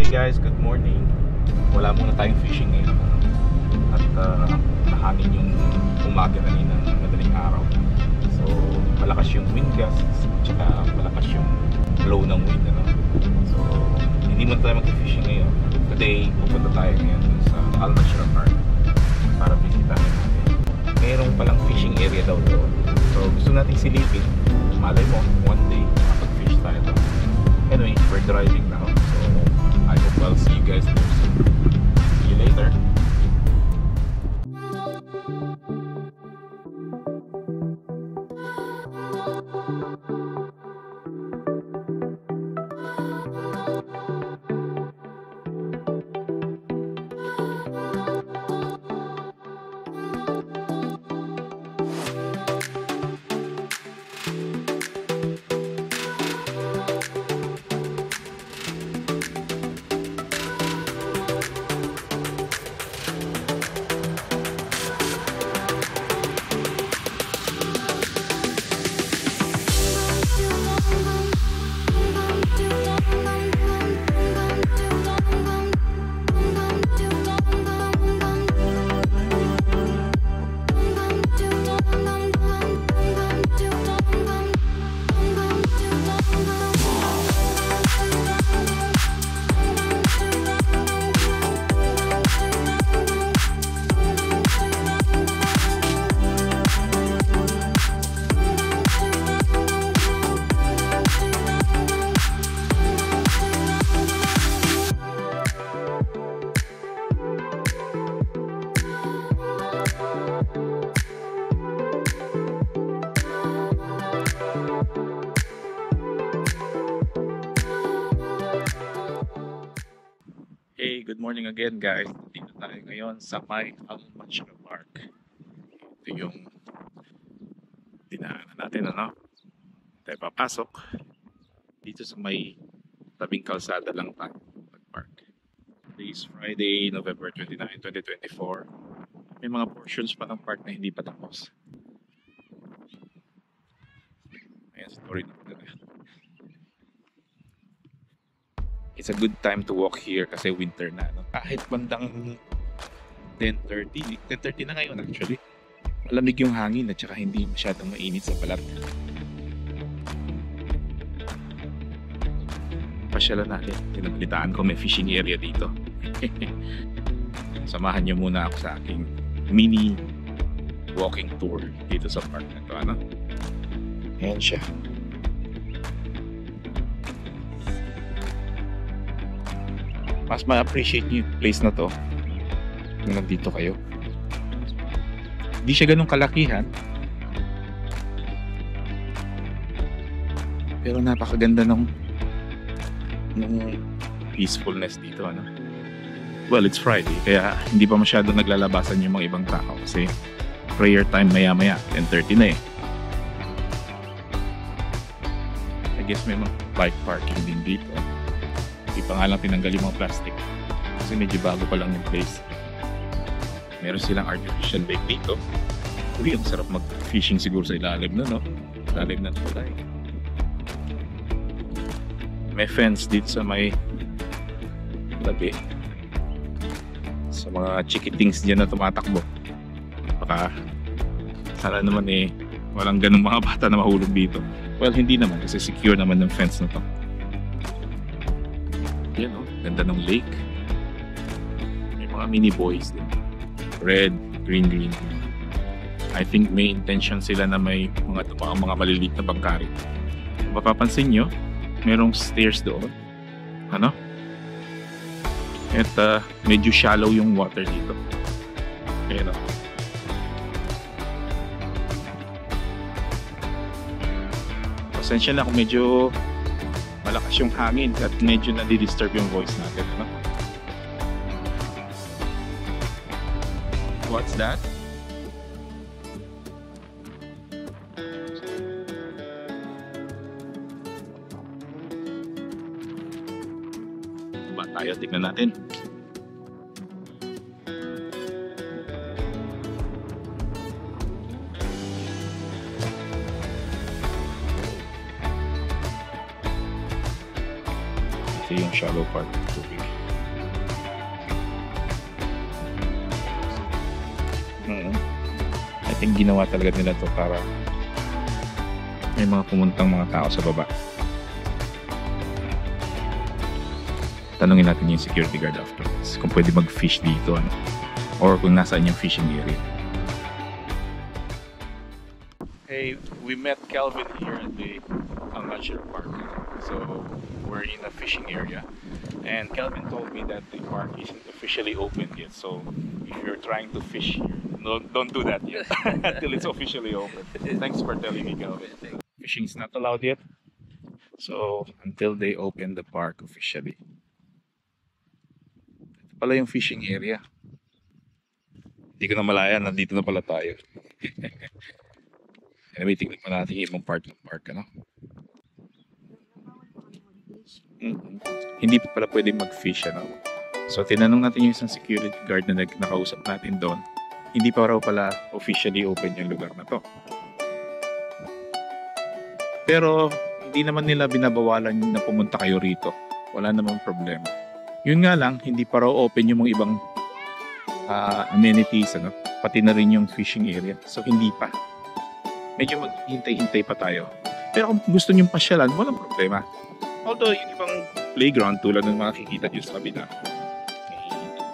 guys, good morning. Wala muna tayong fishing ngayon. At nahangin yung umaga kanina ng madaling araw. So malakas yung wind gusts, tsaka malakas yung flow ng wind, ano? So hindi muna tayo mag-fishing ngayon. Today pupunta tayo ngayon sa Almachira Park para bisitahin natin. Mayroong palang fishing area daw doon. So gusto natin silipin. Malay mo, one day makapag-fish tayo doon. Anyway, we're driving now. So I hope I'll see you guys there soon. See you later. Hey, good morning again guys. Dito tayo ngayon sa may Almachira Park. Ito yung dinaanan natin, ano? Tayo papasok. Dito sa may tabing kalsada lang tayo mag-park. Today is Friday, November 29, 2024. May mga portions pa ng park na hindi pa tapos. Ayan, story na ito. It's a good time to walk here kasi winter na, no? Kahit bandang 10:30 na ngayon actually. Malamig yung hangin at saka hindi masyadong mainit sa balat. Pasyalan natin. Pinabalitaan ko may fishing area dito. Samahan niyo muna ako sa aking mini walking tour dito sa park na to, ano? Ayan siya. Mas ma-appreciate nyo yung place na to kung nandito kayo. Hindi siya ganun kalakihan, pero napakaganda ng peacefulness dito, ano? Well, it's Friday, kaya hindi pa masyado naglalabasan yung mga ibang tao kasi prayer time maya-maya, 10:30 na eh. I guess may mga bike parking din dito. Hindi pa nga lang tinanggal yung mga plastic kasi medyo bago pa lang yung place. Meron silang artificial lake dito. Uy, ang sarap mag-fishing siguro sa ilalim na, no? Ilalim na tulay. May fence dito sa may tabi. Sa mga chikitings dyan na tumatakbo. Baka sana naman eh walang ganung mga bata na mahulog dito. Well, hindi naman kasi secure naman ng fence na to. Yan, oh, ganda ng lake. May mga mini buoys din. Red, green. I think may intention sila na may mga maliliit na bangkari. Kung mapapansin nyo, merong stairs doon. Ano? At medyo shallow yung water dito. Ayan, oh. Pasensya na kung medyo malakas yung hangin at medyo nadi-disturb yung voice natin, no? What's that? Ba tayo? Tignan natin. Ito yung shallow part ng tubig. think ginawa talaga nila to para may mga pumuntang mga tao sa baba. Tanungin natin yung security guard afterwards kung pwede mag-fish dito, ano? Or kung nasaan yung fishing area. Hey, we met Calvin here at the Nature Park. So we're in a fishing area, and Calvin told me that the park isn't officially open yet. So if you're trying to fish here, don't do that yet until it's officially open. Thanks for telling me, Calvin. Fishing is not allowed yet, so until they open the park officially. Ito pala yung fishing area. Hindi ko na malaya, nandito na pala tayo. Anyway, tignan pa natin yung ibang part ng park, ano? Hindi pa pala pwede mag-fish, ano? So, tinanong natin yung isang security guard na nakausap natin doon. Hindi pa raw pala officially open yung lugar na to. Pero, hindi naman nila binabawalan na pumunta kayo rito. Wala namang problema. Yun nga lang, hindi pa raw open yung mga ibang amenities, ano? Pati na rin yung fishing area. So, hindi pa. Medyo maghintay-hintay pa tayo. Pero kung gusto nyo pasyalan, walang problema. Although, yung ibang playground tulad ng makikita nyo sa kabila,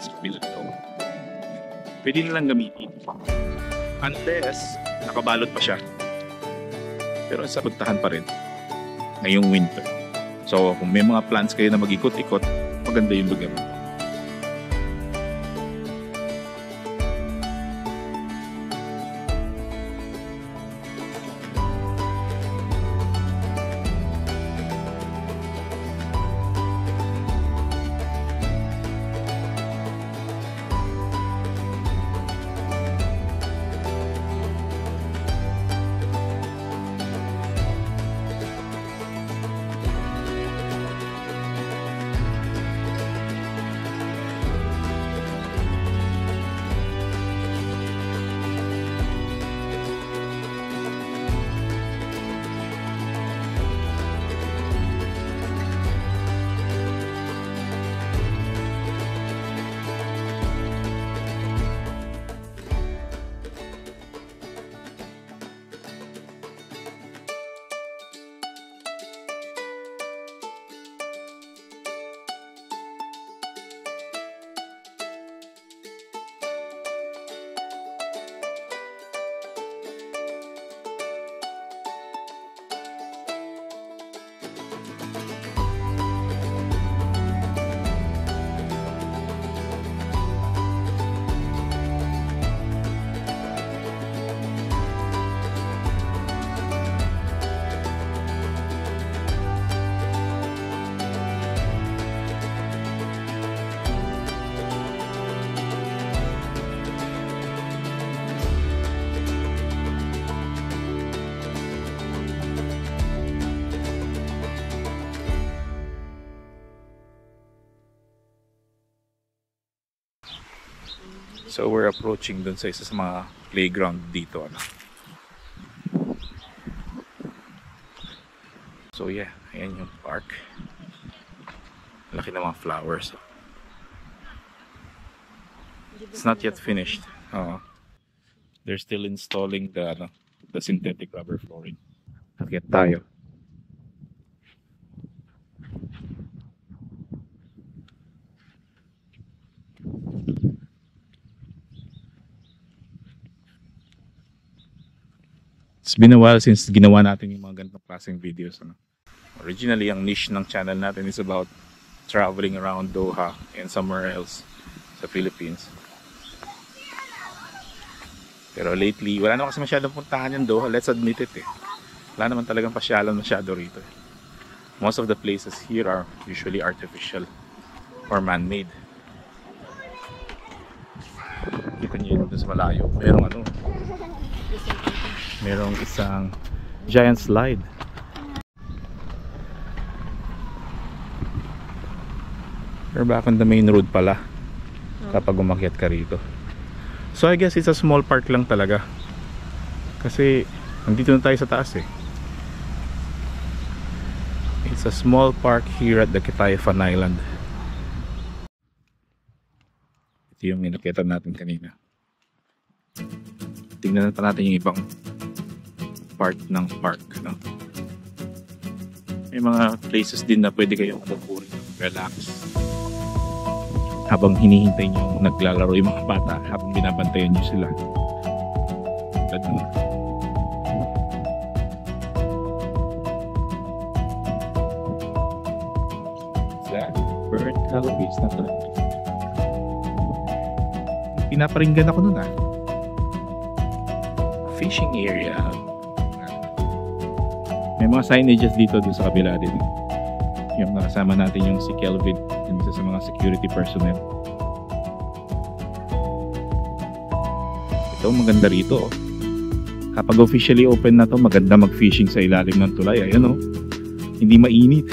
sa kabila ito, pwede nilang gamitin. Unless, nakabalot pa siya. Pero sa puntahan pa rin ngayong winter. So, kung may mga plans kayo na mag-ikot-ikot, maganda yung lugar. So we're approaching dun sa isa sa mga playground dito, ano. So yeah, ayan yung park. Laki ng mga flowers. It's not yet finished. They're still installing the synthetic rubber flooring. Akyat tayo. It's been a while since ginawa natin yung mga ganitong klaseng videos, ano. Originally, ang niche ng channel natin is about traveling around Doha and somewhere else sa Philippines. Pero lately, wala naman kasi masyadong puntahan yung Doha. Let's admit it, eh. Wala naman talagang pasyalan masyado rito, eh. Most of the places here are usually artificial or man-made. Kita niyo yun doon sa malayo. Merong isang giant slide. We're back on the main road pala kapag umakyat ka rito. So I guess it's a small park lang talaga. Kasi nandito na tayo sa taas, eh. It's a small park here at the Kitayafan Island. Ito yung inakyatan natin kanina. tingnan pa natin yung ibang part ng park, no? May mga places din na pwede kayong magpuri, relax habang hinihintay nyo naglalaro yung mga bata, habang binabantayan nyo sila. Bird Calabash na to. Pinaparinggan ako nun fishing area. May mga signages dito sa kabila din. Yung nakasama natin yung si Kelvin, yung isa sa mga security personnel. Ito, maganda rito. Kapag officially open na to, maganda mag-fishing sa ilalim ng tulay. Ayan hindi mainit.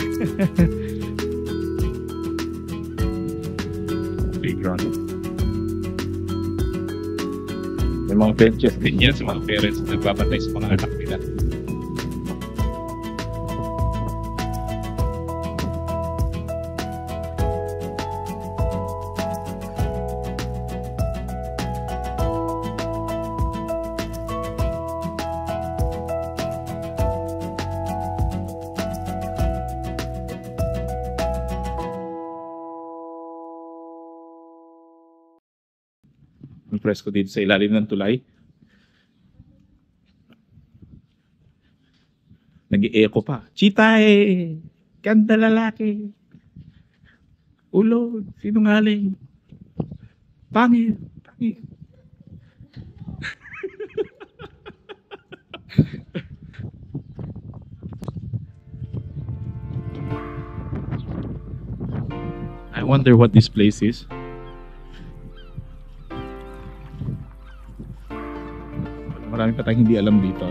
Playground. May mga benches din yan sa mga parents na nagbabantay sa mga anak nila. Ang presko dito sa ilalim ng tulay. Nag-i-echo pa. Chitae! Ganda lalaki! Ulo! Sinungaling! Pangit! Pangit! I wonder what this place is. Marami pa tayong hindi alam dito.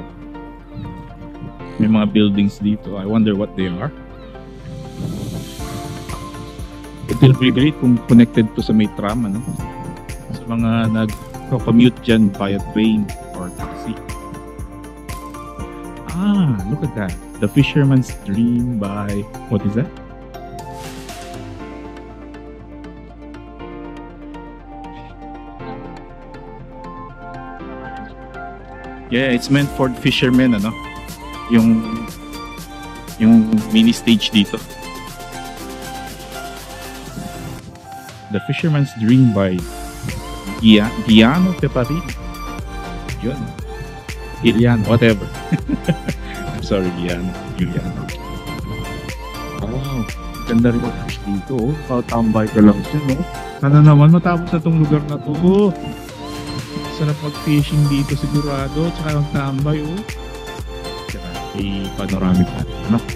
May mga buildings dito. I wonder what they are. It will be great kung connected to sa may tram, sa mga nag-commute dyan via train or taxi. Look at that. The Fisherman's Dream by... What is that? Yeah, it's meant for fishermen, yung mini stage dito. The Fisherman's Dream by Giano Peparin. Yun. Ilian, whatever. I'm sorry, Giano. Wow, ganda rin ang fish dito. Tambay ka lang siya, Sana naman matapos na tong lugar na to. Sarap mag-fishing dito sigurado, tsaka magtambay, tsaka panoramic natin,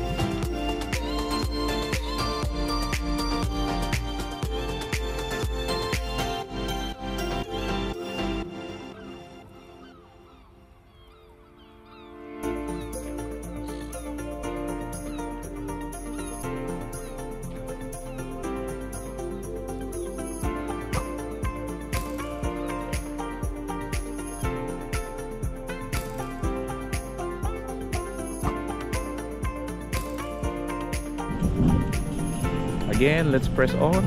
Again, let's press on.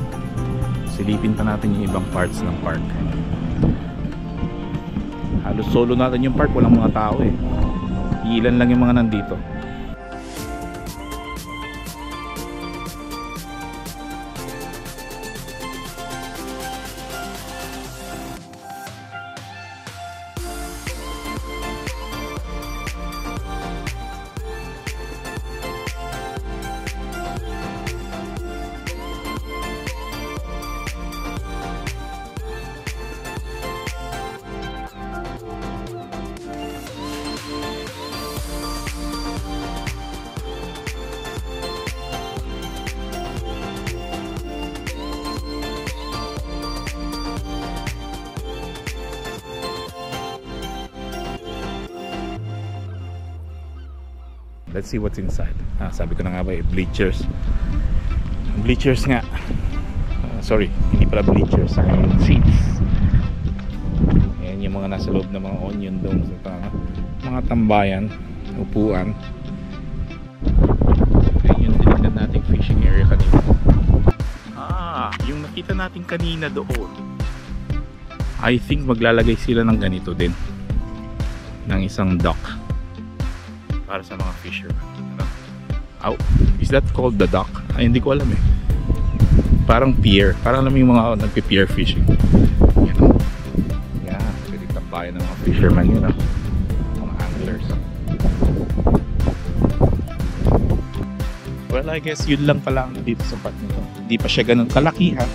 Silipin pa natin yung ibang parts ng park. Halos solo natin yung park, walang mga tao Ilan lang yung mga nandito. Let's see what's inside. Sabi ko na nga ba bleachers. Bleachers nga. Sorry, hindi pala bleachers. Seats. Ayan yung mga nasa loob ng mga onion domes. Mga tambayan, upuan. Ayan yung tinignan nating fishing area kanina. Yung nakita natin kanina doon. I think maglalagay sila ng ganito din. ng isang dock para sa mga fishermen. Ano? Is that called the dock? Ay, hindi ko alam eh. Parang pier. Parang alam mo yung mga nagpi-pier fishing. Yan o. Yan. Pwede tabayan ng mga fishermen yun o. Mga anglers. Well, I guess yun lang pala dito sa part nito. Hindi pa siya ganun kalaki ha.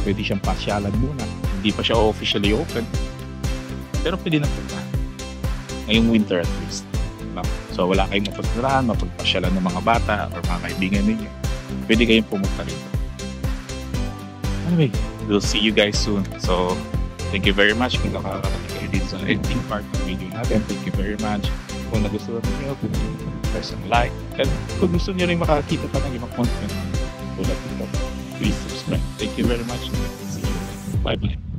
Pwede siyang pasyalan muna. Hindi pa siya officially open. Pero pwede na punta. Ngayong winter at least. No? So wala kayong mapagtirahan, mapagpasyalan ng mga bata or mga kaibigan ninyo. Pwede kayong pumunta rito. Anyway, we'll see you guys soon. So, thank you very much kung nakakarating kayo dito sa editing part ng video natin. Thank you very much. Kung nagustuhan niyo, press ang like. At kung gusto niyo rin makakita pa ng ibang content tulad nito, please subscribe. Thank you very much. See you. Bye-bye.